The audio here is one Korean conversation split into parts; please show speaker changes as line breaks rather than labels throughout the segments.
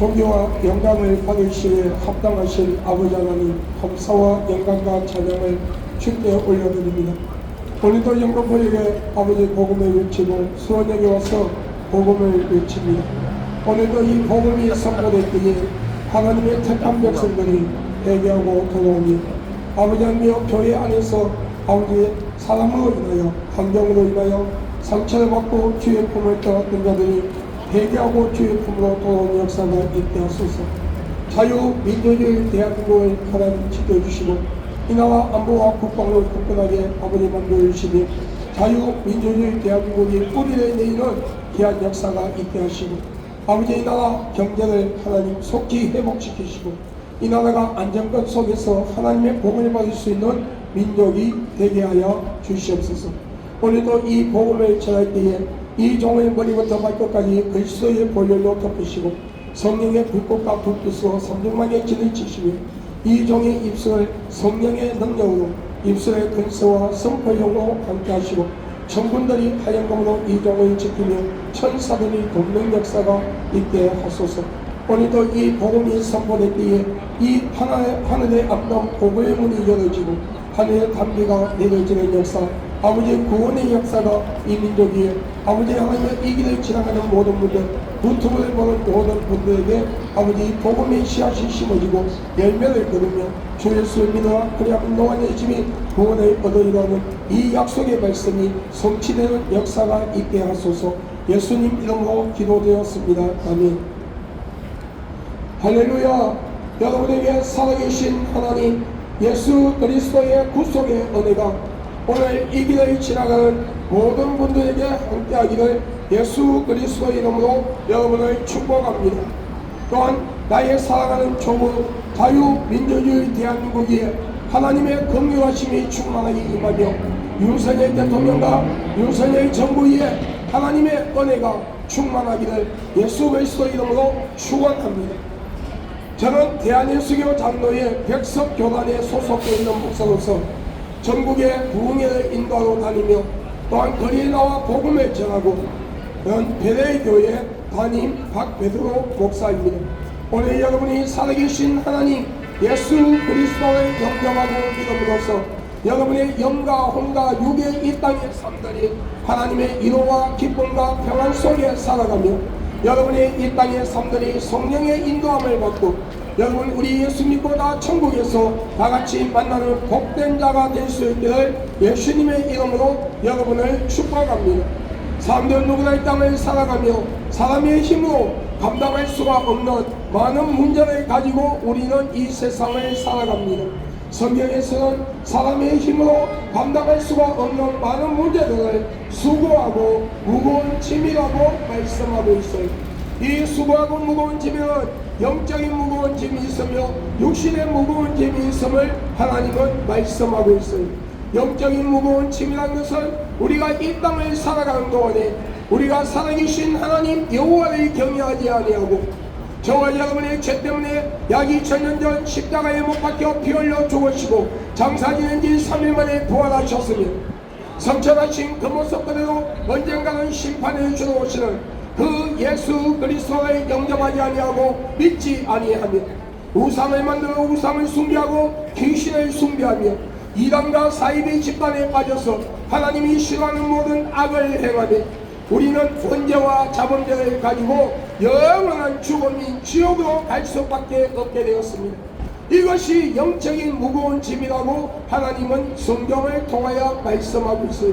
존귀와 영광을 받으시기에 합당하신 아버지 하나님, 감사와 영광과 찬양을 주께 올려드립니다. 오늘도 영광보에게 아버지 복음을 외치고 수원역에 와서 복음을 외칩니다. 오늘도 이 복음이 선포될 때에 하나님의 택한 백성들이 회개하고 돌아옵니다. 아버지 하나님, 교회 안에서 아버지 사람으로 인하여, 환경으로 인하여 상처를 받고 주의 품을 떠났던 자들이 회개하고 주의 품으로 돌아온 역사가 있게 하소서. 자유민주주의 대한민국을 하나님 지켜주시고 이 나라 안보와 국방을 굳건하게 아버지 만들어주시니 자유민주주의 대한민국이 뿌리를 내리는 귀한 역사가 있게 하시고 아버지 이 나라 경제를 하나님 속히 회복시키시고 이 나라가 안정권 속에서 하나님의 복을 받을 수 있는 민족이 되게 하여 주시옵소서. 오늘도 이 복음을 전할 때에 이 종의 머리부터 발끝까지 그리스도의 보혈로 덮으시고 성령의 불꽃과 불빛으로 삼중만의 진을 치시며 이 종의 입술을 성령의 능력으로 입술의 근세와 선포용으로 함께 하시고 천군들이 하얀검으로 이 종을 지키며 천사들이 돕는 역사가 있게 하소서. 오늘도 이 복음이 선포될 때에 이 하늘의 앞동 복의 문이 열어지고 하늘의 담비가 내려지는 역사, 아버지 구원의 역사가 이 민족이 아버지 하나님의 이 길을 지나가는 모든 분들, 유튜브를 보는 모든 분들에게 아버지 복음의 씨앗이 심어지고 열매를 거두며 주 예수를 믿어 그리하면 노안의 집이 구원을 얻으리라는 이 약속의 말씀이 성취되는 역사가 있게 하소서. 예수님 이름으로 기도되었습니다. 아멘. 할렐루야. 여러분에게 살아계신 하나님 예수 그리스도의 구속의 은혜가 오늘 이 길을 지나가는 모든 분들에게 함께하기를 예수 그리스도의 이름으로 여러분을 축복합니다. 또한 나의 사랑하는 조국 자유민주주의 대한민국에 하나님의 긍휼하심이 충만하게 임하며 윤석열 대통령과 윤석열 정부에 하나님의 은혜가 충만하기를 예수 그리스도의 이름으로 축원합니다. 저는 대한예수교 장로의 백석교단에 소속되어 있는 목사로서 전국의 부흥회를 인도하러 다니며 또한 거리에 나와 복음을 전하고 베레교회 담임 박베드로 목사입니다. 오늘 여러분이 살아계신 하나님 예수 그리스도를 영접하고 믿음으로써 여러분의 영과 혼과 육의 이 땅의 삶들이 하나님의 위로와 기쁨과 평안 속에 살아가며 여러분의 이 땅의 삶들이 성령의 인도함을 받고 여러분 우리 예수 믿고 다 천국에서 다같이 만나는 복된 자가 될 수 있기를 예수님의 이름으로 여러분을 축복합니다. 사람들 누구나 이 땅을 살아가며 사람의 힘으로 감당할 수가 없는 많은 문제를 가지고 우리는 이 세상을 살아갑니다. 성경에서는 사람의 힘으로 감당할 수가 없는 많은 문제들을 수고하고 무거운 짐이라고 말씀하고 있어요. 이 수고하고 무거운 짐에는 영적인 무거운 짐이 있으며 육신의 무거운 짐이 있음을 하나님은 말씀하고 있어요. 영적인 무거운 짐이라는 것은 우리가 이 땅을 살아가는 동안에 우리가 살아계신 하나님 여호와를 경외하지 아니하고 저와 여러분의 죄 때문에 약 2000년 전 십자가에 못 박혀 피 흘려 죽으시고 장사 지낸 지 3일 만에 부활하셨으며 성천하신 그 모습 그대로 언젠가는 심판을 주러 오시는 그 예수 그리스도를 영접하지 아니하고 믿지 아니하며 우상을 만들어 우상을 숭배하고 귀신을 숭배하며 이단과 사이비 집단에 빠져서 하나님이 싫어하는 모든 악을 행하며 우리는 번제와 자범죄를 가지고 영원한 죽음인 지옥으로 갈 수밖에 없게 되었습니다. 이것이 영적인 무거운 짐이라고 하나님은 성경을 통하여 말씀하고 있어요.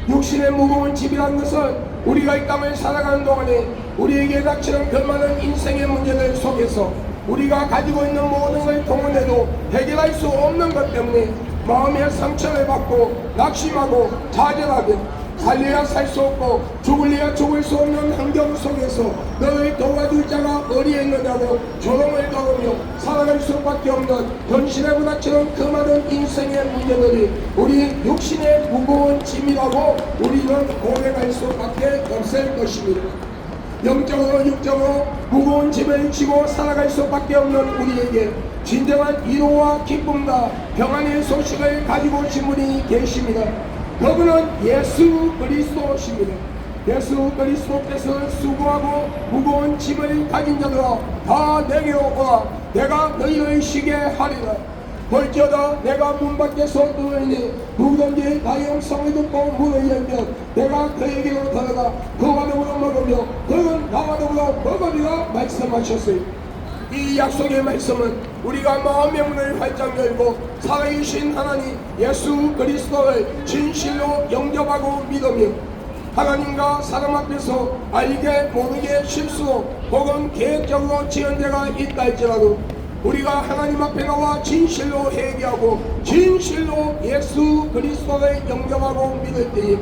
육신의 무거운 짐이라는 것은 우리가 이 땅을 살아가는 동안에 우리에게 닥치는 그 많은 인생의 문제들 속에서 우리가 가지고 있는 모든 걸 동원해도 해결할 수 없는 것 때문에 마음의 상처를 받고 낙심하고 좌절하며 살려야 살 수 없고 죽을래야 죽을 수 없는 환경 속에서 너를 도와줄 자가 어디에 있느냐고 조롱을 당하며 살아갈 수밖에 없는 현실에 부닥치는 그 많은 인생의 문제들이 우리 육신의 무거운 짐이라고 우리는 고백할 수밖에 없을 것입니다. 영적으로 육적으로 무거운 짐을 지고 살아갈 수밖에 없는 우리에게 진정한 위로와 기쁨과 평안의 소식을 가지고 오신 분이 계십니다. 그분은 예수 그리스도십니다. 예수 그리스도께서 수고하고 무거운 짐을 가진 자들아 다 내게로 오라. 내가 너희를 쉬게 하리라. 볼지어다 내가 문 밖에서 누워있니 누구든지 나의 음성을 듣고 문을 열면 내가 그에게로 들어가 그와 더불어 먹으며 그는 나와 더불어 먹으리라 말씀하셨어요. 이 약속의 말씀은 우리가 마음의 문을 활짝 열고 살아계신 하나님 예수 그리스도를 진실로 영접하고 믿으며 하나님과 사람 앞에서 알게 모르게 실수로 혹은 계획적으로 지은 죄가 있다 할지라도 우리가 하나님 앞에 나와 진실로 회개하고 진실로 예수 그리스도를 영접하고 믿을 때에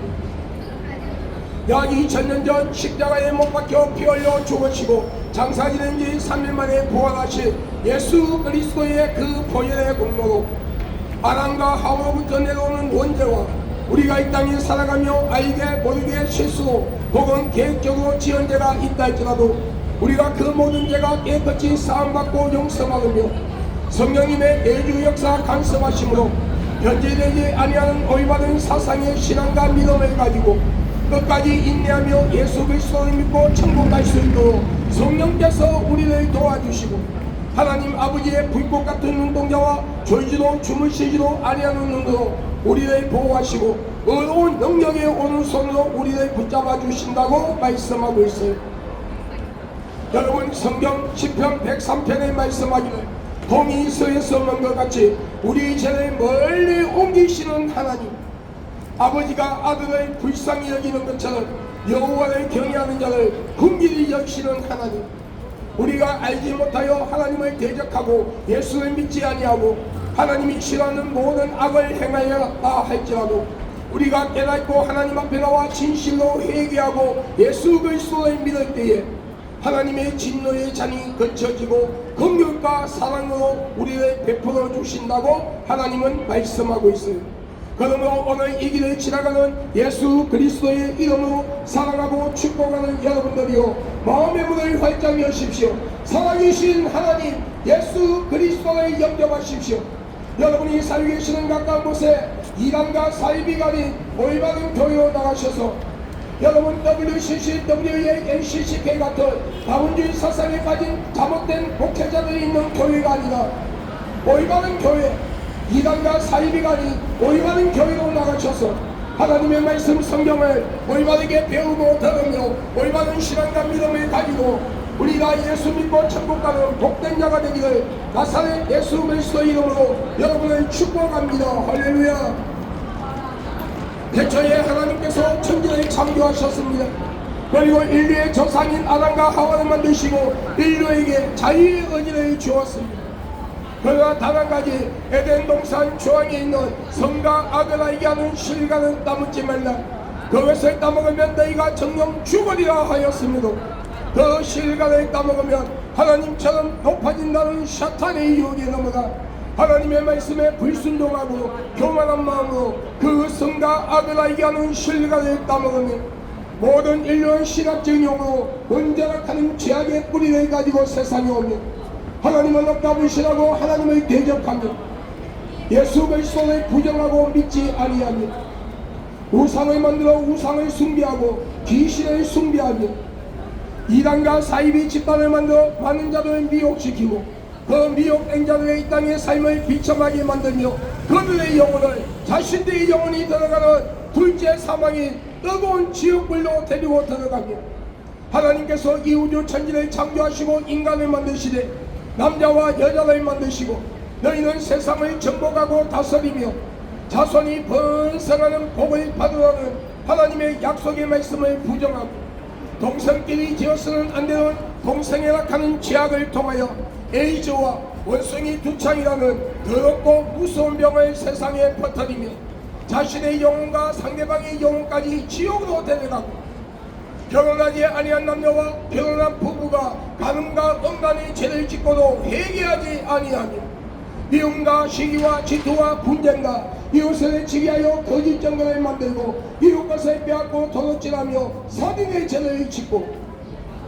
약 2000년 전 십자가에 못 박혀 피 흘려 죽으시고 장사 지낸 지 3일 만에 부활하신 예수 그리스도의 그 보혈의 공로로 아담과 하와로부터 내려오는 원죄와 우리가 이 땅에 살아가며 알게 모르게 실수로 혹은 계획적으로 지은 죄가 있다 할지라도 우리가 그 모든 죄가 깨끗이 사함받고 용서받으며 성령님의 내주 역사 간섭하심으로 변제되지 아니하는 오해받은 사상의 신앙과 믿음을 가지고 끝까지 인내하며 예수 그리스도를 믿고 천국 갈 수 있도록 성령께서 우리를 도와주시고 하나님 아버지의 불꽃 같은 눈동자와 졸지도 주무시지도 아니하는 눈으로 우리를 보호하시고 의로운 능력의 오른손으로 우리를 붙잡아 주신다고 말씀하고 있어요. 여러분 성경 시편 103편에 말씀하기를 동이 서에서 먼 것 같이 우리 죄를 멀리 옮기시는 하나님 아버지가 아들을 불쌍히 여기는 것처럼 여호와를 경외하는 자를 긍휼히 여기시는 하나님 우리가 알지 못하여 하나님을 대적하고 예수를 믿지 아니하고 하나님이 싫어하는 모든 악을 행하였다 할지라도 우리가 깨닫고 하나님 앞에 나와 진실로 회개하고 예수 그리스도를 믿을 때에 하나님의 진노의 잔이 거쳐지고 긍휼과 사랑으로 우리를 베풀어 주신다고 하나님은 말씀하고 있어요. 그러므로 오늘 이 길을 지나가는 예수 그리스도의 이름으로 사랑하고 축복하는 여러분들이요 마음의 문을 활짝 여십시오. 살아계신 하나님 예수 그리스도를 영접하십시오. 여러분이 살고 계시는 가까운 곳에 이단과 사이비간이 올바른 교회로 나가셔서 여러분 WCC, WANCCK 같은 다원주의 사상에 빠진 잘못된 목회자들이 있는 교회가 아니라 올바른 교회 이단과 사이비간이 올바른 교회로 나가셔서 하나님의 말씀 성경을 올바르게 배우고 들으며 올바른 신앙과 믿음을 가지고 우리가 예수 믿고 천국 가는 복된 자가 되기를 나사렛 예수 그리스도 이름으로 여러분을 축복합니다. 할렐루야. 태초에 하나님께서 천지를 창조하셨습니다. 그리고 인류의 조상인 아담과 하와를 만드시고 인류에게 자유의 의지를 주었습니다. 그러나 단 한 가지 에덴 동산 조항에 있는 성과 악을 알게 하는 실과는 따먹지 말라. 그것을 따먹으면 너희가 정령 죽으리라 하였습니다. 그 실과를 따먹으면 하나님처럼 높아진다는 사탄의 유혹에 넘어가 하나님의 말씀에 불순종하고 교만한 마음으로 그 성과 악을 알게 하는 실과를 따먹으며 모든 인류의 신학적인 용어로 언제락하는 죄악의 뿌리를 가지고 세상에 오며 하나님은 없다부시라고 하나님을 대적하며 예수 그리스도를 부정하고 믿지 아니하며 우상을 만들어 우상을 숭배하고 귀신을 숭배하며 이단과 사이비 집단을 만들어 많은 자들을 미혹시키고 그 미혹된 자들의 이 땅의 삶을 비참하게 만들며 그들의 영혼을 자신들의 영혼이 들어가는 둘째 사망인 뜨거운 지옥불로 데리고 들어가며 하나님께서 이 우주 천지를 창조하시고 인간을 만드시되 남자와 여자를 만드시고 너희는 세상을 정복하고 다스리며 자손이 번성하는 복을 받으라는 하나님의 약속의 말씀을 부정하고 동성끼리 지어서는 안되는 동성애락하는 죄악을 통하여 에이즈와 원숭이 두창이라는 더럽고 무서운 병을 세상에 퍼뜨리며 자신의 영혼과 상대방의 영혼까지 지옥으로 데려가고 결혼하지 아니한 남녀와 결혼한 부부가 간음과 음란의 죄를 짓고도 회개하지 아니하며 미움과 시기와 질투와 분쟁과 이웃을 지기하여 거짓 증거를 만들고 이웃 것을 빼앗고 도둑질하며 살인의 죄를 짓고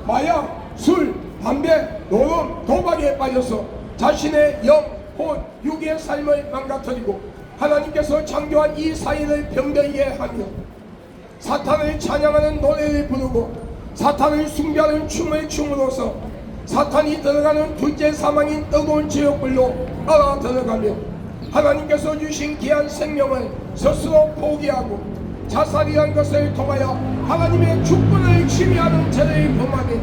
마약, 술, 담배, 노름, 도박에 빠져서 자신의 영, 혼, 육의 삶을 망가뜨리고 하나님께서 창조한 이 사회를 병들게 하며 사탄을 찬양하는 노래를 부르고 사탄을 숭배하는 춤을 춤으로써 사탄이 들어가는 둘째 사망인 뜨거운 지옥불로 알아 들어가며 하나님께서 주신 귀한 생명을 스스로 포기하고 자살이란 것을 통하여 하나님의 주권을 침해하는 죄를 범하니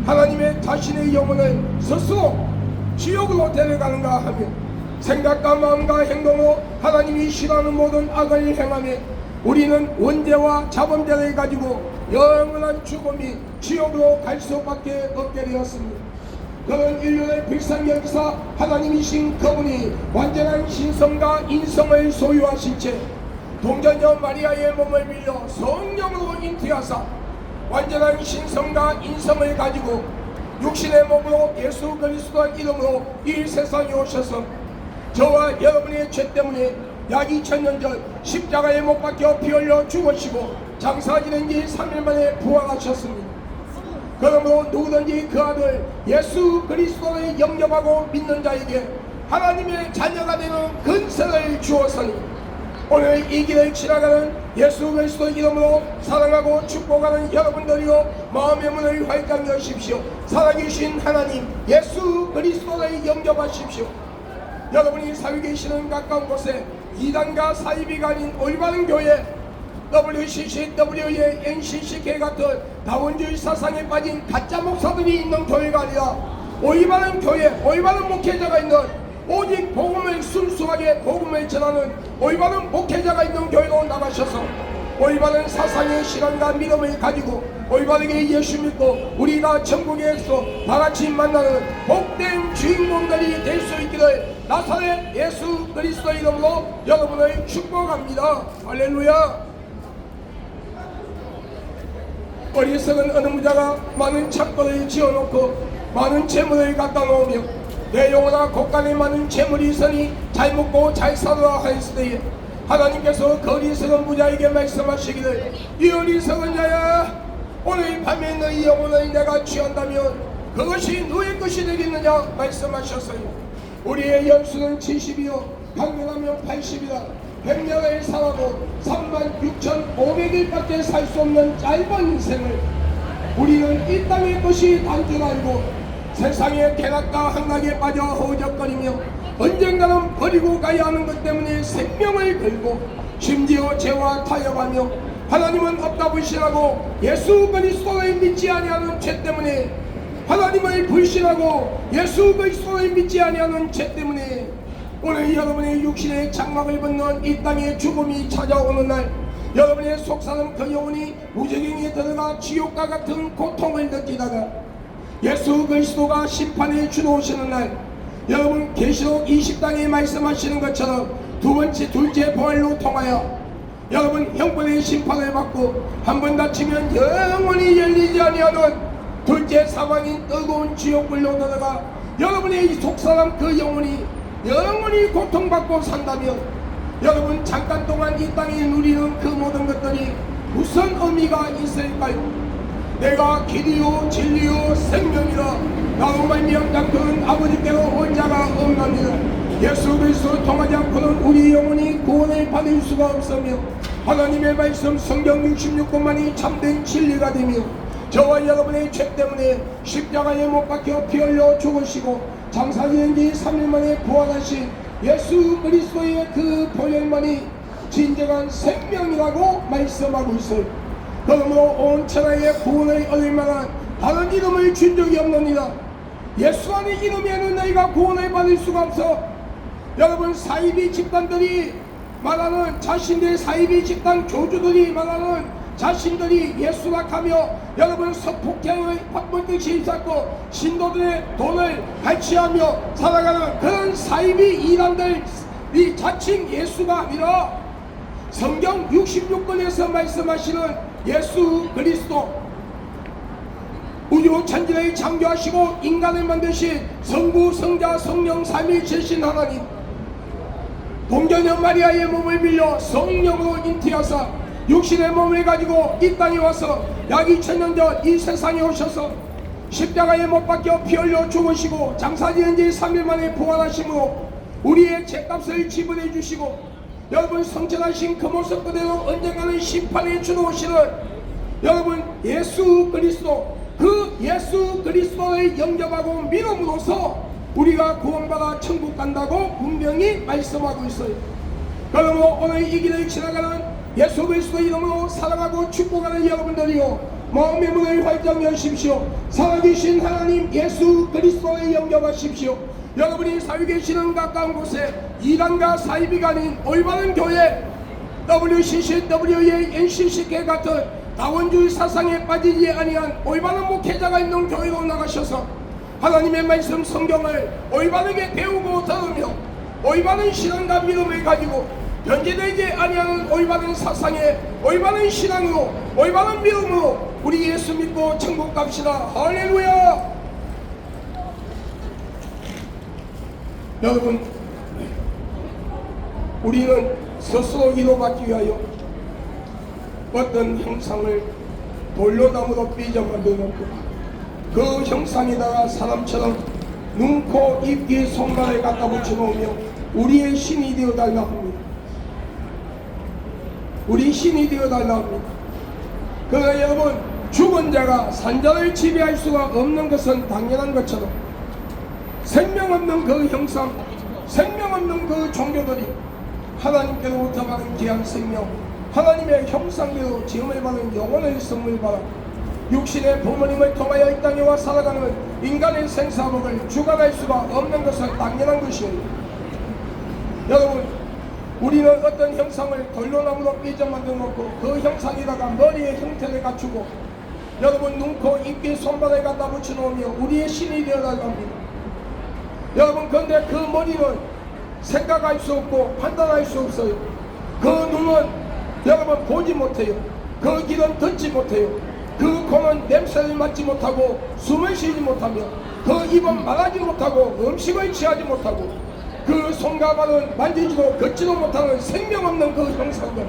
하나님의 자신의 영혼을 스스로 지옥으로 데려가는가 하며 생각과 마음과 행동으로 하나님이 싫어하는 모든 악을 행하며 우리는 원죄와 자범죄를 가지고 영원한 죽음이 지옥으로 갈 수밖에 없게 되었습니다. 그런 인류의 불쌍경기사 하나님이신 그분이 완전한 신성과 인성을 소유하신 채 동전녀 마리아의 몸을 빌려 성령으로 잉태하사 완전한 신성과 인성을 가지고 육신의 몸으로 예수 그리스도의 이름으로 이 세상에 오셔서 저와 여러분의 죄 때문에 약 2000년 전 십자가에 못 박혀 피 흘려 죽으시고 장사 지낸 지 3일 만에 부활하셨습니다. 그러므로 누구든지 그 아들 예수 그리스도를 영접하고 믿는 자에게 하나님의 자녀가 되는 근세를 주었으니 오늘 이 길을 지나가는 예수 그리스도 이름으로 사랑하고 축복하는 여러분들이요 마음의 문을 활짝 여십시오. 살아계신 하나님 예수 그리스도를 영접하십시오. 여러분이 살고 계시는 가까운 곳에 이단과 사이비가 아닌 올바른 교회 WCC, WA, NCCK 같은 다원주의 사상에 빠진 가짜 목사들이 있는 교회가 아니라 올바른 교회, 올바른 목회자가 있는 오직 복음을 순수하게 복음을 전하는 올바른 목회자가 있는 교회로 나가셔서 올바른 사상의 실현과 믿음을 가지고 올바르게 예수 믿고 우리가 천국에서 다같이 만나는 복된 주인공들이 될 수 있기를 나사렛 예수 그리스도 이름으로 여러분을 축복합니다. 할렐루야. 어리석은 어느 부자가 많은 창고를 지어놓고 많은 재물을 갖다 놓으며 내 영혼아 곳간에 많은 재물이 있으니 잘 먹고 잘 살아라 하였을 때에 하나님께서 그 어리석은 부자에게 말씀하시기를 이 어리석은 자야 오늘 밤에 너희 영혼을 내가 취한다면 그것이 너의 것이 되겠느냐 말씀하셨어요. 우리의 연수는 70이요 강건하면 80이다. 100년을 살아도 36,500일밖에 살 수 없는 짧은 인생을 우리는 이 땅의 것이 단 줄 알고 세상의 쾌락과 한락에 빠져 허우적거리며 언젠가는 버리고 가야 하는 것 때문에 생명을 걸고 심지어 죄와 타협하며 하나님은 없다 불신하고 예수 그리스도를 믿지 아니하는 죄 때문에 하나님을 불신하고 예수 그리스도를 믿지 아니하는 죄 때문에 오늘 여러분의 육신의 장막을 벗는 이 땅의 죽음이 찾아오는 날 여러분의 속사는 그 영혼이 무저갱에 들어가 지옥과 같은 고통을 느끼다가 예수 그리스도가 심판에 주도오시는 날 여러분 계시록 20장에 말씀하시는 것처럼 둘째 부활로 통하여 여러분 형벌의 심판을 받고 한 번 다치면 영원히 열리지 아니하는 둘째 사망인 뜨거운 지옥불로 들어가 여러분의 속사람 그 영혼이 영원히 고통받고 산다면 여러분 잠깐 동안 이 땅에 누리는 그 모든 것들이 무슨 의미가 있을까요? 내가 길이요 진리요 생명이라 나로 말미암아 그는 아버지께로 온 자가 없나니라. 예수 그리스도를 통하지 않고는 우리 영혼이 구원을 받을 수가 없으며 하나님의 말씀 성경 66권만이 참된 진리가 되며 저와 여러분의 죄 때문에 십자가에 못 박혀 피 흘려 죽으시고 장사 지낸 지 3일 만에 부활하신 예수 그리스도의 그 보혈만이 진정한 생명이라고 말씀하고 있어요. 그러므로 온 천하의 구원을 얻을 만한 다른 이름을 준 적이 없느니라. 예수 안의 이름에는 너희가 구원을 받을 수가 없어. 여러분 사이비 집단들이 말하는 자신들 사이비 집단 교주들이 말하는 자신들이 예수라 하며 여러분 성폭행을 박벌듯이 일삼고 신도들의 돈을 발취하며 살아가는 그런 사이비 이단들이 자칭 예수가 아니라 성경 66권에서 말씀하시는 예수 그리스도 우주 천지를 창조하시고 인간을 만드신 성부 성자 성령 삼위일체신 하나님 동전녀 마리아의 몸을 빌려 성령으로 잉태하사 육신의 몸을 가지고 이 땅에 와서 약 2000년 전 이 세상에 오셔서 십자가에 못 박혀 피 흘려 죽으시고 장사 지은 지 3일 만에 부활하심으로 우리의 죄값을 지불해 주시고 여러분 성천하신 그 모습 그대로 언젠가는 심판의 주로 오시는 여러분 예수 그리스도, 그 예수 그리스도를 영접하고 믿음으로써 우리가 구원받아 천국 간다고 분명히 말씀하고 있어요. 그러므로 오늘 이 길을 지나가는 예수 그리스도 이름으로 살아가고 축복하는 여러분들이요, 마음의 문을 활짝 여십시오. 살아계신 하나님 예수 그리스도를 영접하십시오. 여러분이 살고 계시는 가까운 곳에 이단과 사이비가 아닌 올바른 교회, WCC, WA, NCCK 같은 다원주의 사상에 빠지지 아니한 올바른 목회자가 있는 교회로 나가셔서 하나님의 말씀 성경을 올바르게 배우고 들으며 올바른 신앙과 믿음을 가지고 변제되지 아니하는 올바른 사상에 올바른 신앙으로 올바른 믿음으로 우리 예수 믿고 천국 갑시다. 할렐루야. 여러분, 우리는 스스로 위로받기 위하여 어떤 형상을 돌로 나무로 삐져 만들어놓고 그 형상에다가 사람처럼 눈, 코, 입, 귀, 손발을 갖다 붙여놓으며 우리의 신이 되어달라 합니다. 우리 신이 되어달라 합니다. 그러나 여러분, 죽은 자가 산자를 지배할 수가 없는 것은 당연한 것처럼 생명 없는 그 형상, 생명 없는 그 종교들이 하나님께로부터 받은 귀한 생명, 하나님의 형상대로 지음을 받은 영혼의 선물 받아 육신의 부모님을 통하여 이 땅에 와 살아가는 인간의 생사복을 주관할 수가 없는 것은 당연한 것이에요. 여러분, 우리는 어떤 형상을 돌로나무로 삐져 만들어 놓고 그 형상에다가 머리의 형태를 갖추고 여러분 눈, 코, 입, 귀, 손발을 갖다 붙여 놓으며 우리의 신이 되어달라 합니다. 여러분, 그런데 그 머리는 생각할 수 없고 판단할 수 없어요. 그 눈은 여러분 보지 못해요. 그 귀는 듣지 못해요. 그 코는 냄새를 맡지 못하고 숨을 쉬지 못하며 그 입은 말하지 못하고 음식을 취하지 못하고 그 손과 발은 만지지도 걷지도 못하는 생명 없는 그 형상들,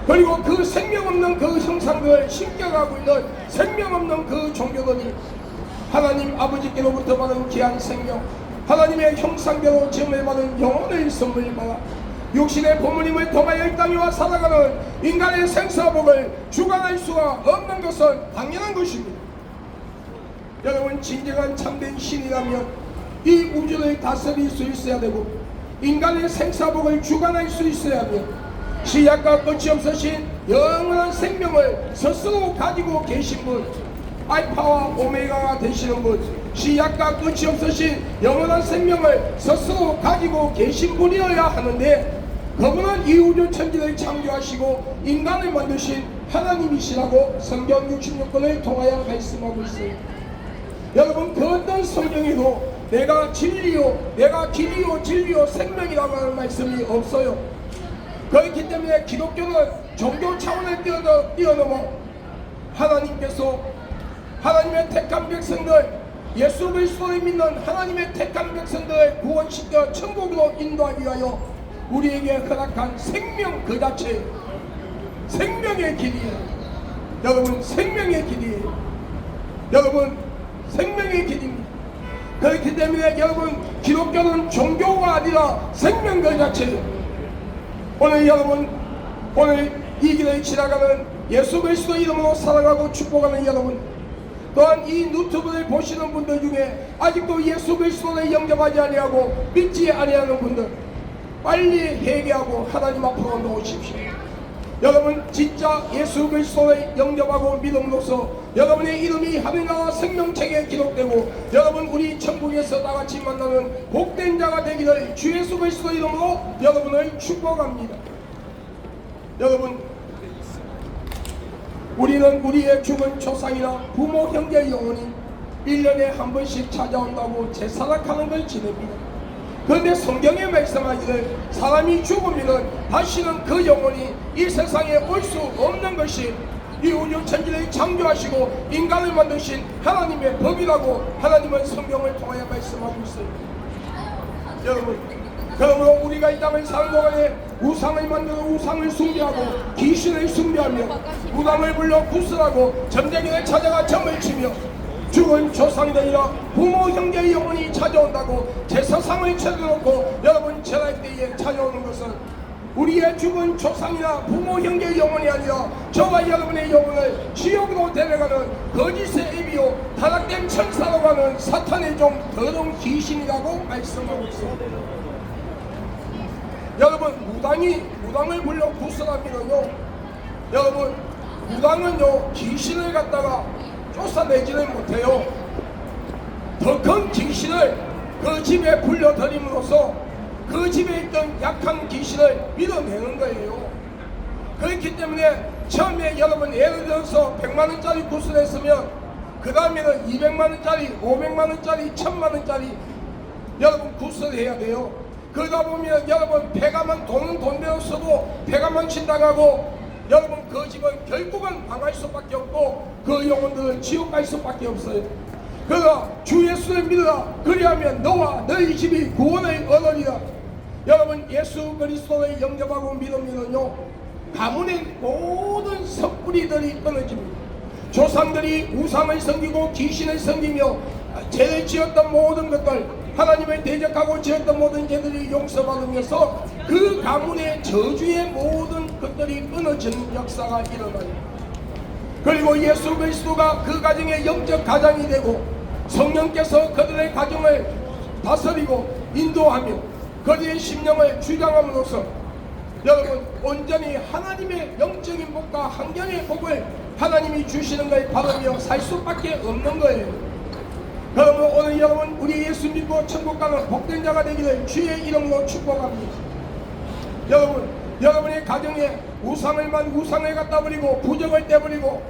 그리고 그 생명 없는 그 형상들을 신격하고 있는 생명 없는 그 종교들이 하나님 아버지께로부터 받은 귀한 생명, 하나님의 형상대로 지음을 받은 영혼의 선물을 받아 육신의 부모님을 통하여 이 땅에 와 살아가는 인간의 생사복을 주관할 수가 없는 것은 당연한 것입니다. 여러분, 진정한 참된 신이라면 이 우주를 다스릴 수 있어야 되고 인간의 생사복을 주관할 수 있어야 하며 시작과 끝이 없으신 영원한 생명을 스스로 가지고 계신 분, 알파와 오메가가 되시는 분, 시작과 끝이 없으신 영원한 생명을 스스로 가지고 계신 분이어야 하는데 그분은 이 우주 천지를 창조하시고 인간을 만드신 하나님이시라고 성경 66권을 통하여 말씀하고 있어요. 여러분, 그 어떤 성경에도 내가 진리요, 내가 길이요, 진리요, 생명이라고 하는 말씀이 없어요. 그렇기 때문에 기독교는 종교 차원을 뛰어넘어 하나님께서 하나님의 택한 백성들, 예수 그리스도를 믿는 하나님의 택한 백성들을 구원시켜 천국으로 인도하기 위하여 우리에게 허락한 생명 그 자체, 생명의 길이에요. 여러분, 생명의 길이에요. 여러분, 생명의 길입니다. 그렇기 때문에 여러분, 기독교는 종교가 아니라 생명 그 자체예요. 오늘 여러분, 오늘 이 길을 지나가는 예수 그리스도 이름으로 살아가고 축복하는 여러분, 또한 이 유튜브를 보시는 분들 중에 아직도 예수 그리스도를 영접하지 아니하고 믿지 아니하는 분들, 빨리 회개하고 하나님 앞으로 나오십시오. 여러분, 진짜 예수 그리스도를 영접하고 믿음으로써 여러분의 이름이 하늘나라 생명책에 기록되고 여러분 우리 천국에서 다같이 만나는 복된 자가 되기를 주 예수 그리스도 이름으로 여러분을 축복합니다. 여러분, 우리는 우리의 죽은 조상이나 부모, 형제 영혼이 1년에 한 번씩 찾아온다고 제사락하는 걸 지냅니다. 그런데 성경에 말씀하기를 사람이 죽으면 다시는 그 영혼이 이 세상에 올 수 없는 것이 이 우주 천지를 창조하시고 인간을 만드신 하나님의 법이라고 하나님은 성경을 통하여 말씀하고 있어요. 여러분, 그러므로 우리가 이 땅을 사는 동안에 우상을 만들어 우상을 숭배하고 귀신을 숭배하며 무당을 불러 구슬하고 점쟁이를 찾아가 점을 치며 죽은 조상이 아니라 부모 형제의 영혼이 찾아온다고 제사상을 차려놓고 여러분 절할 때에 찾아오는 것은 우리의 죽은 조상이나 부모 형제의 영혼이 아니라 저와 여러분의 영혼을 지옥으로 데려가는 거짓의 애비요 타락된 천사라고 하는 사탄의 종 더러운 귀신이라고 말씀하고 있습니다. 여러분, 무당을 불러 구슬하면요, 여러분, 무당은요 귀신을 갖다가 쫓아내지는 못해요. 더 큰 귀신을 그 집에 불려들임으로써 그 집에 있던 약한 귀신을 밀어내는 거예요. 그렇기 때문에 처음에 여러분 예를 들어서 100만원짜리 구슬했으면 그 다음에는 200만원짜리, 500만원짜리, 1000만원짜리 여러분 구슬해야 돼요. 그러다 보면 여러분 폐가만 돈은 돈대로 써도 폐가만 친다가고 여러분 그 집은 결국은 망할 수밖에 없고 그 영혼들은 지옥 갈 수밖에 없어요. 그러나 주 예수를 믿으라. 그리하면 너와 너희 집이 구원을 얻으리라. 여러분 예수 그리스도를 영접하고 믿으면요 가문의 모든 섣부리들이 끊어집니다. 조상들이 우상을 섬기고 귀신을 섬기며 죄를 지었던 모든 것들, 하나님을 대적하고 지었던 모든 죄들이 용서받으면서 그 가문의 저주의 모든 것들이 끊어지는 역사가 일어나요. 그리고 예수 그리스도가 그 가정의 영적 가장이 되고 성령께서 그들의 가정을 다스리고 인도하며 그들의 심령을 주장함으로써 여러분 온전히 하나님의 영적인 복과 한경의 복을 하나님이 주시는 걸 받으며 살 수밖에 없는 거예요. 그러면 오늘 여러분 우리 예수 믿고 천국 가는 복된 자가 되기를 주의 이름으로 축복합니다. 여러분의 가정에 우상을 갖다 버리고 부정을 떼버리고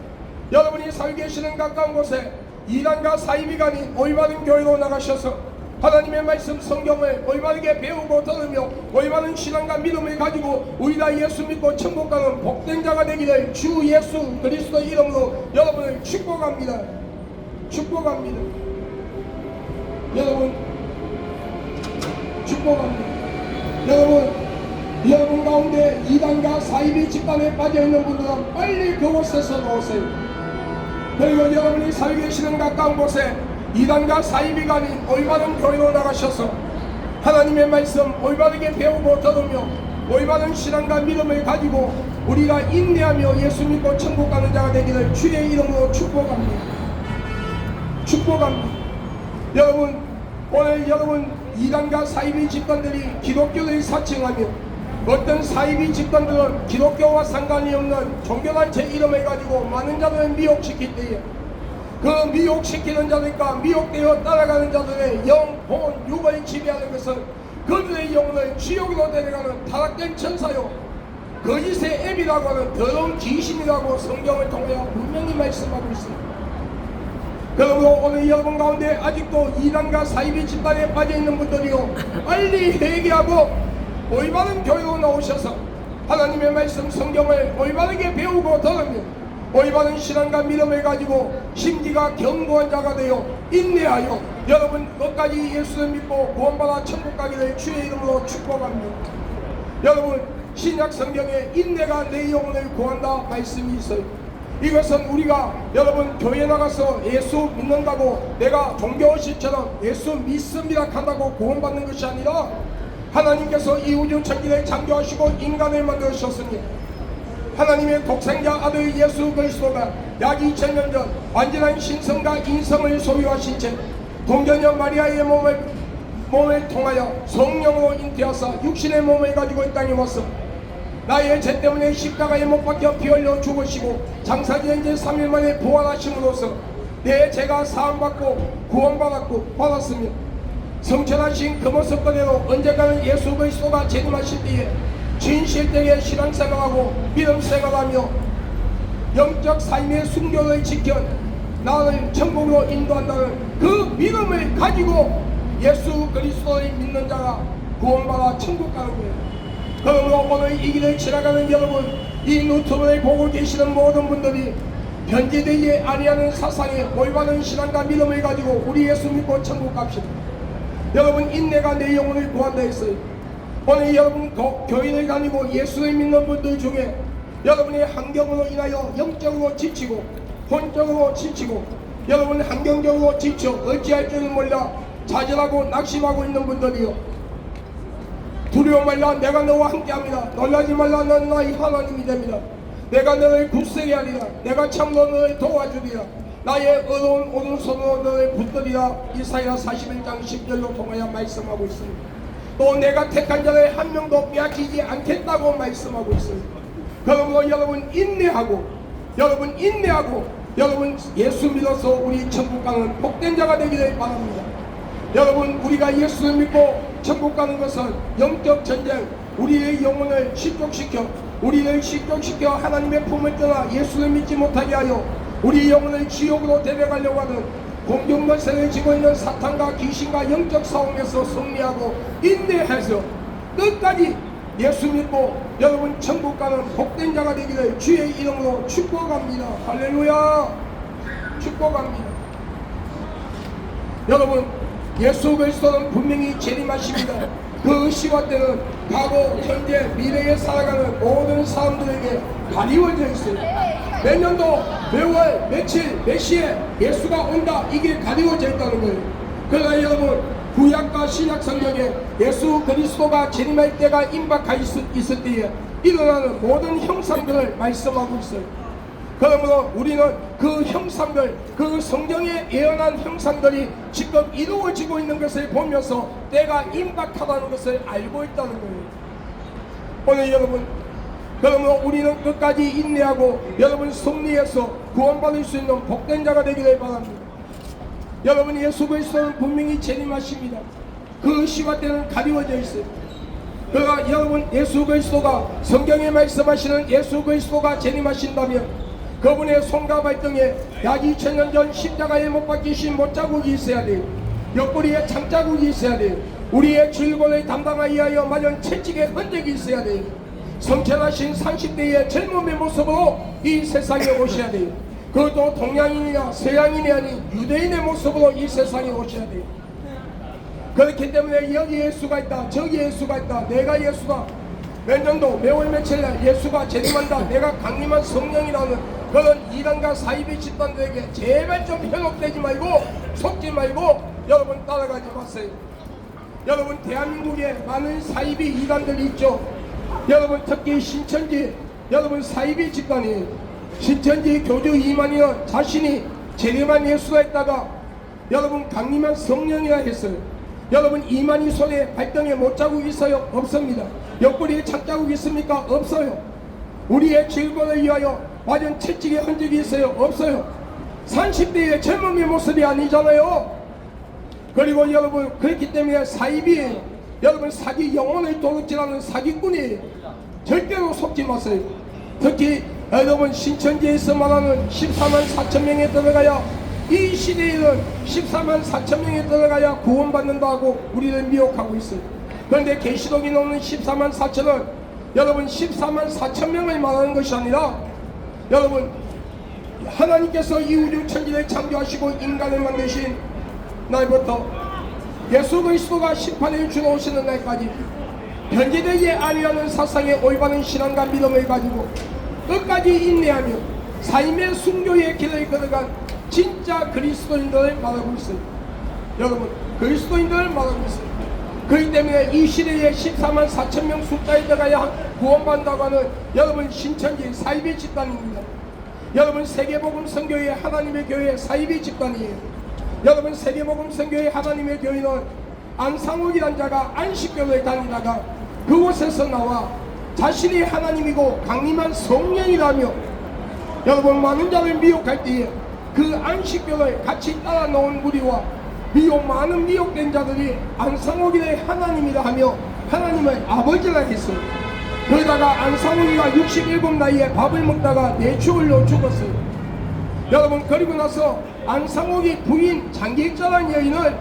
여러분이 살고 계시는 가까운 곳에 이단과 사이비가 아닌 올바른 교회로 나가셔서 하나님의 말씀 성경을 올바르게 배우고 들으며 올바른 신앙과 믿음을 가지고 우리 다 예수 믿고 천국 가는 복된 자가 되기를 주 예수 그리스도 이름으로 여러분을 축복합니다. 축복합니다. 여러분 축복합니다. 여러분 가운데 이단과 사이비 집단에 빠져있는 분들은 빨리 그곳에서 나오세요. 그리고 여러분이 살고 계시는 가까운 곳에 이단과 사이비가 아닌 올바른 교회로 나가셔서 하나님의 말씀 올바르게 배우고 들으며 올바른 신앙과 믿음을 가지고 우리가 인내하며 예수 믿고 천국 가는 자가 되기를 주의 이름으로 축복합니다. 축복합니다. 여러분 오늘 여러분 이단과 사이비 집단들이 기독교를 사칭하며 어떤 사이비 집단들은 기독교와 상관이 없는 종교단체 이름을 가지고 많은 자들을 미혹시킬 때에 그 미혹시키는 자들과 미혹되어 따라가는 자들의 영, 혼, 육을 지배하는 것은 그들의 영혼을 지옥으로 데려가는 타락된 천사요 거짓의 앱이라고 하는 더러운 귀신이라고 성경을 통하여 분명히 말씀하고 있습니다. 그러므로 오늘 여러분 가운데 아직도 이단과 사이비 집단에 빠져있는 분들이요 빨리 회개하고 올바른 교회로 나오셔서 하나님의 말씀 성경을 올바르게 배우고 들으며 올바른 신앙과 믿음을 가지고 심기가 견고한 자가 되어 인내하여 여러분 끝까지 예수를 믿고 구원받아 천국 가기를 주의 이름으로 축복합니다. 여러분 신약 성경에 인내가 내 영혼을 구한다 말씀이 있어요. 이것은 우리가 여러분 교회 나가서 예수 믿는다고 내가 종교의식처럼 예수 믿습니다 한다고 구원받는 것이 아니라 하나님께서 이 우주 천지를 창조하시고 인간을 만드셨으니 하나님의 독생자 아들 예수 그리스도가 약 2000년 전 완전한 신성과 인성을 소유하신 채 동정녀 마리아의 몸을 통하여 성령으로 잉태하사 육신의 몸을 가지고 이 땅에 왔어 나의 죄 때문에 십자가에 못 박혀 피 흘려 죽으시고 장사지은 지 3일 만에 부활하심으로써 내 죄가 사함받고 구원받았으며 성천하신 그 모습 그대로 언젠가는 예수 그리스도가 재림하실 때에 진실되게 신앙생활하고 믿음생활하며 영적 삶의 순교를 지켜 나를 천국으로 인도한다는 그 믿음을 가지고 예수 그리스도를 믿는 자가 구원받아 천국 가는 거예요. 그러므로 오늘 이 길을 지나가는 여러분 이 유튜브를 보고 계시는 모든 분들이 변제되지 아니하는 사상에 올바른 신앙과 믿음을 가지고 우리 예수 믿고 천국 갑시다. 여러분 인내가 내 영혼을 구한다 했어요. 오늘 여러분 교인을 다니고 예수를 믿는 분들 중에 여러분의 환경으로 인하여 영적으로 지치고 혼적으로 지치고 여러분 환경적으로 지쳐 어찌할 줄을 몰라 좌절하고 낙심하고 있는 분들이요 두려워 말라, 내가 너와 함께합니다. 놀라지 말라, 넌 나의 하나님이 됩니다. 내가 너를 굳세게 하리라. 내가 참으로 너를 도와주리라. 나의 어두운 오른손으로 너를 붙들리라. 이사야 41장 10절로 통하여 말씀하고 있습니다. 또 내가 택한 자를 한 명도 빼앗기지 않겠다고 말씀하고 있습니다. 그러므로 여러분 인내하고 여러분 예수 믿어서 우리 천국 가는 복된 자가 되기를 바랍니다. 여러분, 우리가 예수를 믿고 천국 가는 것은 영적 전쟁, 우리의 영혼을 실족시켜 하나님의 품을 떠나 예수를 믿지 못하게 하여 우리 영혼을 지옥으로 데려가려고 하는 공중권세를 쥐고 있는 사탄과 귀신과 영적 싸움에서 승리하고 인내해서 끝까지 예수 믿고 여러분 천국 가는 복된 자가 되기를 주의 이름으로 축복합니다. 할렐루야. 축복합니다. 여러분, 예수 그리스도는 분명히 재림하십니다. 그 시간 때는 과거, 현재, 미래에 살아가는 모든 사람들에게 가리워져 있어요. 몇 년도, 몇 월, 며칠, 몇 시에 예수가 온다, 이게 가리워져 있다는 거예요. 그러나 여러분, 구약과 신약 성경에 예수 그리스도가 재림할 때가 임박하 있을 때에 일어나는 모든 형상들을 말씀하고 있어요. 그러므로 우리는 그 형상들, 그 성경에 예언한 형상들이 지금 이루어지고 있는 것을 보면서 때가 임박하다는 것을 알고 있다는 거예요. 오늘 여러분, 그러므로 우리는 끝까지 인내하고 여러분 승리해서 구원받을 수 있는 복된 자가 되기를 바랍니다. 여러분, 예수 그리스도는 분명히 재림하십니다. 그 시간 때는 가리워져 있어요. 그러나 여러분, 예수 그리스도가 성경에 말씀하시는 예수 그리스도가 재림하신다면 그분의 손과 발등에 약 2000년 전 십자가에 못 박히신 못자국이 있어야 돼요. 옆구리에 창자국이 있어야 돼요. 우리의 질고를 담당하여 맞은 채찍의 흔적이 있어야 돼요. 성천하신 30대의 젊음의 모습으로 이 세상에 오셔야 돼요. 그것도 동양인이나 서양인이 아닌 유대인의 모습으로 이 세상에 오셔야 돼요. 그렇기 때문에 여기 예수가 있다, 저기 예수가 있다, 내가 예수다, 몇 년도 몇월 며칠날 예수가 재림한다, 내가 강림한 성령이라는 그런 이단과 사이비 집단들에게 제발 좀 현혹되지 말고 속지 말고 여러분 따라가지 마세요. 여러분, 대한민국에 많은 사이비 이단들이 있죠. 여러분, 특히 신천지 여러분 사이비 집단이에요. 신천지 교주 이만희는 자신이 재림한 예수가 있다가 여러분 강림한 성령이라 했어요. 여러분, 이만희 손에 발등에 못자국이 있어요? 없습니다. 옆구리에 창자국이 있습니까? 없어요. 우리의 질병을 위하여 맞은 채찍의 흔적이 있어요? 없어요. 30대의 젊음의 모습이 아니잖아요. 그리고 여러분, 그렇기 때문에 사이비예요. 여러분, 사기 영혼을 도둑질하는 사기꾼이에요. 절대로 속지 마세요. 특히 여러분, 신천지에서 말하는 14만 4천 명에 들어가야, 이 시대에는 14만 4천 명에 들어가야 구원받는다고 우리를 미혹하고 있어요. 그런데 계시록이 나오는 14만 4천은 여러분 14만 4천 명을 말하는 것이 아니라 여러분, 하나님께서 이 우주 천지를 창조하시고 인간을 만드신 날부터 예수 그리스도가 심판을 주러 오시는 날까지 변제되지 아니하는 사상의 올바른 신앙과 믿음을 가지고 끝까지 인내하며 삶의 순교의 길을 걸어간 진짜 그리스도인들을 말하고 있어요. 여러분, 그리스도인들을 말하고 있어요. 그렇기 때문에 이 시대에 14만 4천 명 숫자에 들어가야 구원받는다고 하는 여러분 신천지 사이비 집단입니다. 여러분, 세계복음 선교회 하나님의 교회 사이비 집단이에요. 여러분, 세계복음 선교회 하나님의 교회는 안상욱이란 자가 안식교를 다니다가 그곳에서 나와 자신이 하나님이고 강림한 성령이라며 여러분 많은 자를 미혹할 때에 그 안식교를 같이 따라 놓은 무리와 많은 미혹된 자들이 안상욱이를 하나님이라 하며 하나님을 아버지라 했어요. 그러다가 안상욱이가 67 나이에 밥을 먹다가 뇌출혈로 죽었어요. 여러분, 그리고 나서 안상욱이 부인 장길자라는 여인을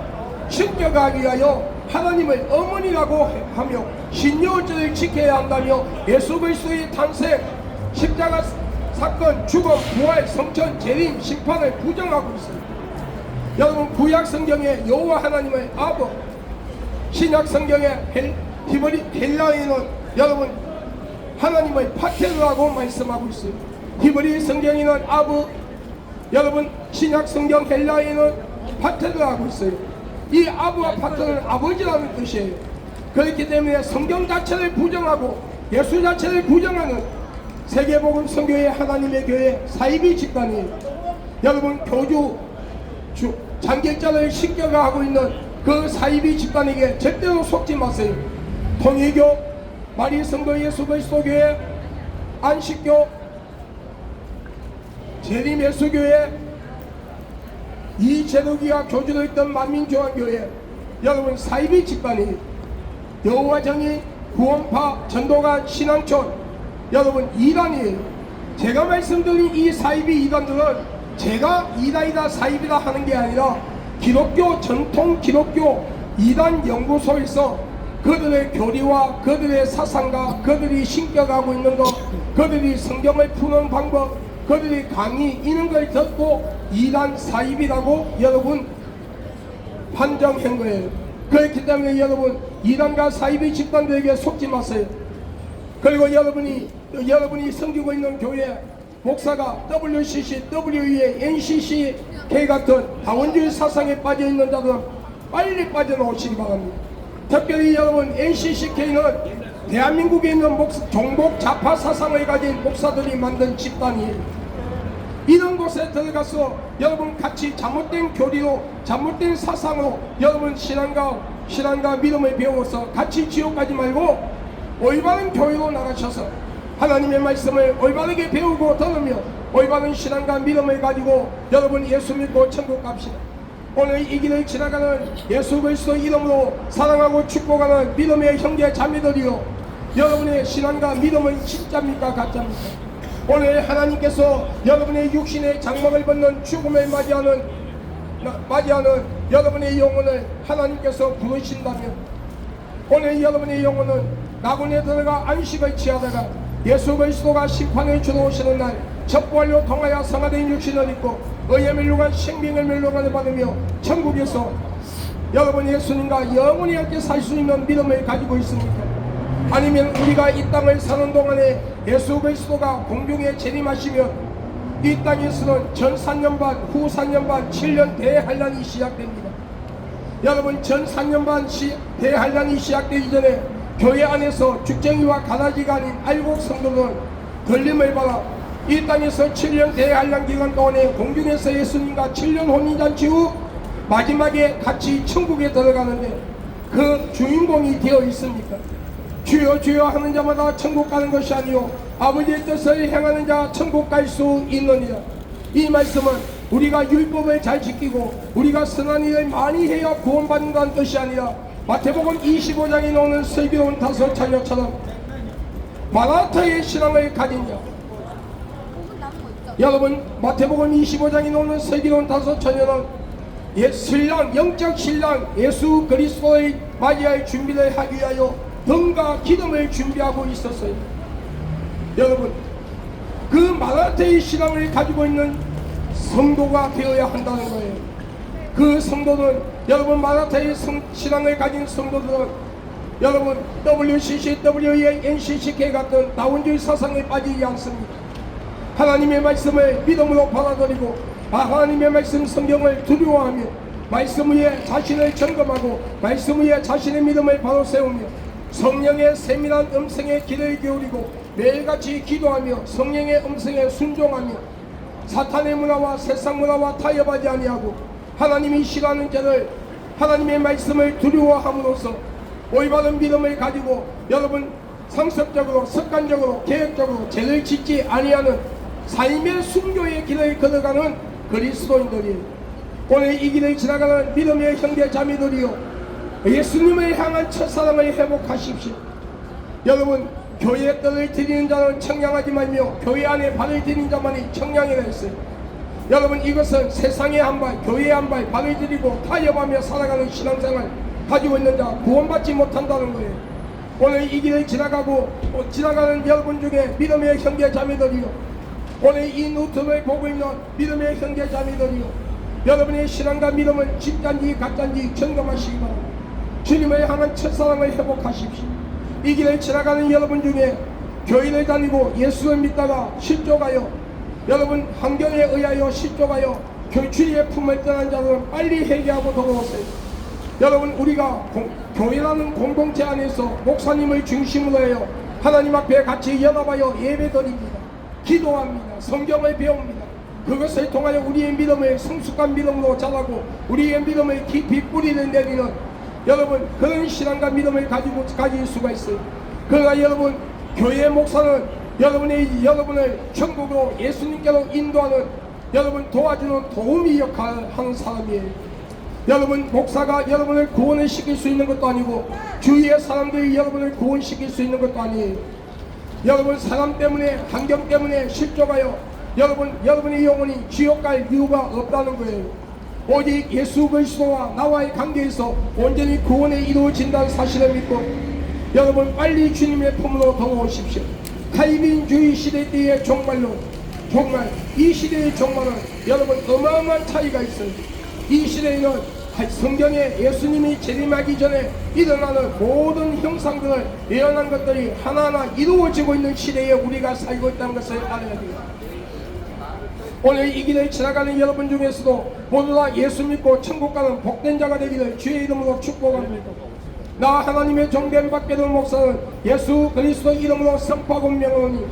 신격하기 위하여 하나님을 어머니라고 하며 신유월절을 지켜야 한다며 예수 그리스도의 탄생, 십자가 사건, 죽음, 부활, 성천, 재림, 심판을 부정하고 있어요. 여러분, 구약 성경에 여호와 하나님을 아버, 신약 성경에 헬라어에는 여러분 하나님을 파테르라고 말씀하고 있어요. 히브리 성경에는 아버, 여러분 신약 성경 헬라어에는 파테르라고 있어요. 이 아버와 파테르는 아버지라는 뜻이에요. 그렇기 때문에 성경 자체를 부정하고 예수 자체를 부정하는 세계복음 선교회 하나님의 교회 사이비 집단이에요. 여러분 교주 장길자를 신격화 하고 있는 그 사이비 집단에게 절대로 속지 마세요. 통일교, 마리성도 예수 그리스도 교회, 안식교, 재림예수교회, 이재덕이가 교주로 있던 만민중앙교회, 여러분 사이비 집단이 여호와 정의, 구원파, 전도관, 신앙촌, 여러분 이단이에요. 제가 말씀드린 이 사이비 이단들은 제가 이단이다 사이비다 하는 게 아니라 기독교 전통 기독교 이단 연구소에서 그들의 교리와 그들의 사상과 그들이 신격하고 있는 것, 그들이 성경을 푸는 방법, 그들이 강의 이런 걸 듣고 이단 사입이라고 여러분 판정한 거예요. 그렇기 때문에 여러분 이단과 사입의 집단들에게 속지 마세요. 그리고 여러분이 섬기고 있는 교회 목사가 WCC, WEA, NCC, K 같은 다원주의 사상에 빠져 있는 자들은 빨리 빠져나오시기 바랍니다. 특별히 여러분 NCCK는 대한민국에 있는 종북 좌파 사상을 가진 목사들이 만든 집단이에요. 이런 곳에 들어가서 여러분 같이 잘못된 교리로 잘못된 사상으로 여러분 신앙과 믿음을 배워서 같이 지옥 가지 말고 올바른 교회로 나가셔서 하나님의 말씀을 올바르게 배우고 들으며 올바른 신앙과 믿음을 가지고 여러분 예수 믿고 천국 갑시다. 오늘 이 길을 지나가는 예수 그리스도 이름으로 사랑하고 축복하는 믿음의 형제 자매들이요, 여러분의 신앙과 믿음은 진짜입니까 가짜입니까? 오늘 하나님께서 여러분의 육신의 장막을 벗는 죽음을 맞이하는 여러분의 영혼을 하나님께서 부르신다면 오늘 여러분의 영혼은 낙원에 들어가 안식을 취하다가 예수 그리스도가 심판을 주러 오시는 날 첩부활로 통하여 성화된 육신을 입고 의의 멸류관 생명의 멸류관을 받으며 천국에서 여러분 예수님과 영원히 함께 살 수 있는 믿음을 가지고 있습니까? 아니면 우리가 이 땅을 사는 동안에 예수 그리스도가 공중에 재림하시면 이 땅에서는 전 4년 반, 후 4년 반, 7년 대환란이 시작됩니다. 여러분 전 4년 반 대환란이 시작되기 전에 교회 안에서 죽쟁이와 가라지가 아닌 알곡 성도는 걸림을 받아 이 땅에서 7년 대환란 기간 동안에 공중에서 예수님과 7년 혼인잔치 후 마지막에 같이 천국에 들어가는데 그 주인공이 되어 있습니까? 주여 주여 하는 자마다 천국 가는 것이 아니요 아버지의 뜻을 행하는 자 천국 갈 수 있느니라. 이 말씀은 우리가 율법을 잘 지키고 우리가 선한 일을 많이 해야 구원받는다는 뜻이 아니라 마태복음 25장에 나오는 슬기로운 5 처녀처럼 마라타의 신앙을 가진 자, 여러분 마태복음 25장에 나오는 슬기로운 5 처녀는 신랑, 영적 신랑 예수 그리스도의 맞이할 준비를 하기 위하여 등과 기름을 준비하고 있었어요. 여러분 그 마라테의 신앙을 가지고 있는 성도가 되어야 한다는 거예요. 그 성도는 여러분 마라테의 신앙을 가진 성도들은 여러분 WCC, WEA, NCCK 같은 다원주의 사상에 빠지지 않습니다. 하나님의 말씀을 믿음으로 받아들이고 하나님의 말씀 성경을 두려워하며 말씀 위에 자신을 점검하고 말씀 위에 자신의 믿음을 바로 세우며 성령의 세밀한 음성에 귀를 기울이고 매일같이 기도하며 성령의 음성에 순종하며 사탄의 문화와 세상 문화와 타협하지 아니하고 하나님이 싫어하는 죄를 하나님의 말씀을 두려워함으로써 올바른 믿음을 가지고 여러분 상습적으로 습관적으로 계획적으로 죄를 짓지 아니하는 삶의 순교의 길을 걸어가는 그리스도인들이에요. 오늘 이 길을 지나가는 믿음의 형제 자매들이요, 예수님을 향한 첫사랑을 회복하십시오. 여러분 교회에 뜰을 드리는 자는 청량하지 말며 교회 안에 발을 드리는 자만이 청량이라 했어요. 여러분 이것은 세상에 한 발, 교회에 한 발 발을 들이고 타협하며 살아가는 신앙생활 가지고 있는 자 구원받지 못한다는 거예요. 오늘 이 길을 지나가는 여러분 중에 믿음의 형제 자매들이요, 오늘 이 유튜브를 보고 있는 믿음의 형제 자매들이요, 여러분의 신앙과 믿음은 진짜인지 가짜인지 점검하시기 바랍니다. 주님을 향한 첫사랑을 회복하십시오. 이 길을 지나가는 여러분 중에 교회를 다니고 예수를 믿다가 실족하여 여러분 환경에 의하여 실족하여 교주의 품을 떠난 자들은 빨리 회개하고 돌아오세요. 여러분 우리가 교회라는 공동체 안에서 목사님을 중심으로 해요 하나님 앞에 같이 연합하여 예배드립니다. 기도합니다. 성경을 배웁니다. 그것을 통하여 우리의 믿음을 성숙한 믿음으로 자라고 우리의 믿음을 깊이 뿌리를 내리는 여러분 그런 신앙과 믿음을 가질 수가 있어요. 그러나 여러분 교회 목사는 여러분을 천국으로 예수님께로 인도하는 여러분 도와주는 도우미 역할을 하는 사람이에요. 여러분 목사가 여러분을 구원을 시킬 수 있는 것도 아니고 주위의 사람들이 여러분을 구원시킬 수 있는 것도 아니에요. 여러분 사람 때문에 환경 때문에 실족하여 여러분의 영혼이 지옥 갈 이유가 없다는 거예요. 오직 예수 그리스도와 나와의 관계에서 온전히 구원에 이루어진다는 사실을 믿고 여러분 빨리 주님의 품으로 돌아오십시오. 타이밍주의 시대 때의 정말 이 시대의 종말은 여러분 어마어마한 차이가 있어요. 이 시대에는 성경에 예수님이 재림하기 전에 일어나는 모든 형상들을 예언한 것들이 하나하나 이루어지고 있는 시대에 우리가 살고 있다는 것을 알아야 돼요. 오늘 이 길을 지나가는 여러분 중에서도 모두 다 예수 믿고 천국 가는 복된 자가 되기를 주의 이름으로 축복합니다. 나 하나님의 종된 박계동 목사는 예수 그리스도 이름으로 선포하고 명하노니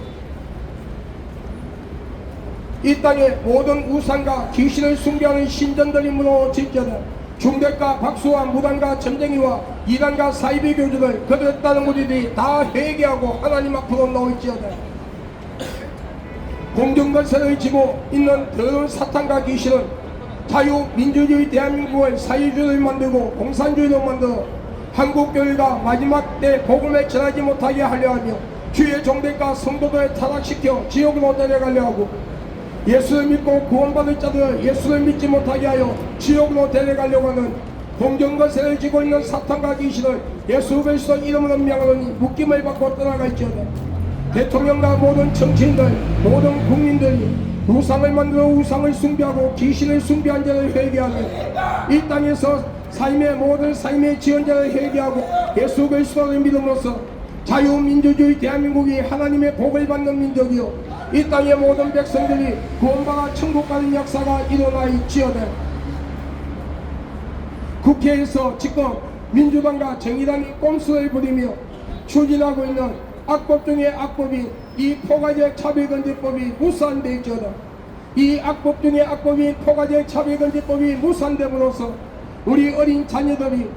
이 땅의 모든 우상과 귀신을 숭배하는 신전들이 무너질지어다. 중대과 박수와 무당과 전쟁이와 이단과 사이비 교주들 그들을 따른 우리들이 다 회개하고 하나님 앞으로 나올지어다. 공정거세를 지고 있는 더러운 사탄과 귀신은 자유민주주의 대한민국을 사회주의를 만들고 공산주의로 만들어 한국교회가 마지막 때 복음을 전하지 못하게 하려 하며 주의 종들과 성도들을 타락시켜 지옥으로 데려가려 하고 예수를 믿고 구원받을 자들을 예수를 믿지 못하게 하여 지옥으로 데려가려고 하는 공정거세를 지고 있는 사탄과 귀신을 예수 그리스도 이름으로 명하노니 묶임을 받고 떠나갈지어다. 대통령과 모든 정치인들 모든 국민들이 우상을 만들어 우상을 숭배하고 귀신을 숭배한 자를 회개하며 이 땅에서 삶의 모든 삶의 지원자를 회개하고 예수 그리스도를 믿음으로써 자유민주주의 대한민국이 하나님의 복을 받는 민족이요 이 땅의 모든 백성들이 구원받아 천국 가는 역사가 일어나 있지어다. 국회에서 지금 민주당과 정의당이 꼼수를 부리며 추진하고 있는 악법 중의 악법인 이 포괄적 차별금지법이 무산되지어다. 이 악법 중의 악법인 포괄적 차별금지법이 무산됨으로써 우리 어린 자녀들이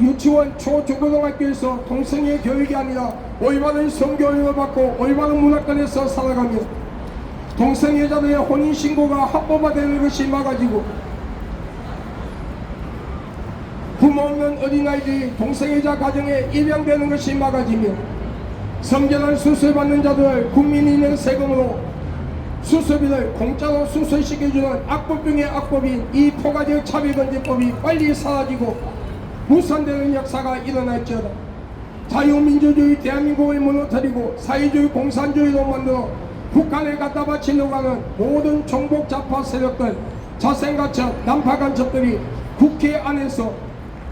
유치원, 초중고등학교에서 동성애 교육이 아니라 올바른 성교육을 받고 올바른 문화권에서 살아가며 동성애자들의 혼인신고가 합법화되는 것이 막아지고 부모 없는 어린아이들이 동성애자 가정에 입양되는 것이 막아지며 성전환 수술받는 자들 국민이 낸 세금으로 수술비를 공짜로 수술시켜주는 악법 중의 악법인 이 포괄적 차별금지법이 빨리 사라지고 무산되는 역사가 일어날지어다. 자유민주주의 대한민국을 무너뜨리고 사회주의 공산주의로 만들어 북한에 갖다 바치려고 하는 모든 정복자파 세력들 자생가첩 난파간첩들이 국회 안에서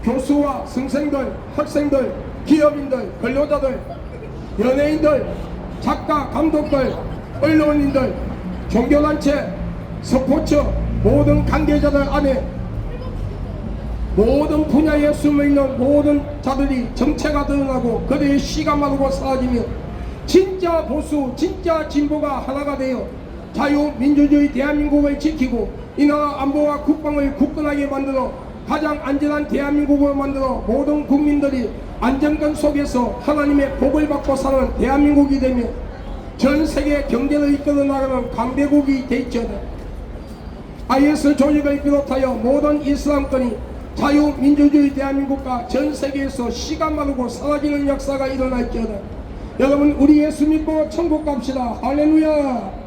교수와 선생들 학생들 기업인들 근로자들 연예인들 작가 감독들 언론인들 종교단체 스포츠 모든 관계자들 안에 모든 분야에 숨어있는 모든 자들이 정체가 드러나고 그들의 씨가 마르고 사라지며 진짜 보수 진짜 진보가 하나가 되어 자유민주주의 대한민국을 지키고 이 나라 안보와 국방을 굳건하게 만들어 가장 안전한 대한민국을 만들어 모든 국민들이 안정권 속에서 하나님의 복을 받고 사는 대한민국이 되며 전 세계 경제를 이끌어 나가는 강대국이 되지어다. IS 조직을 비롯하여 모든 이슬람권이 자유민주주의 대한민국과 전 세계에서 씨가 마르고 사라지는 역사가 일어날지어다. 여러분 우리 예수 믿고 천국 갑시다. 할렐루야.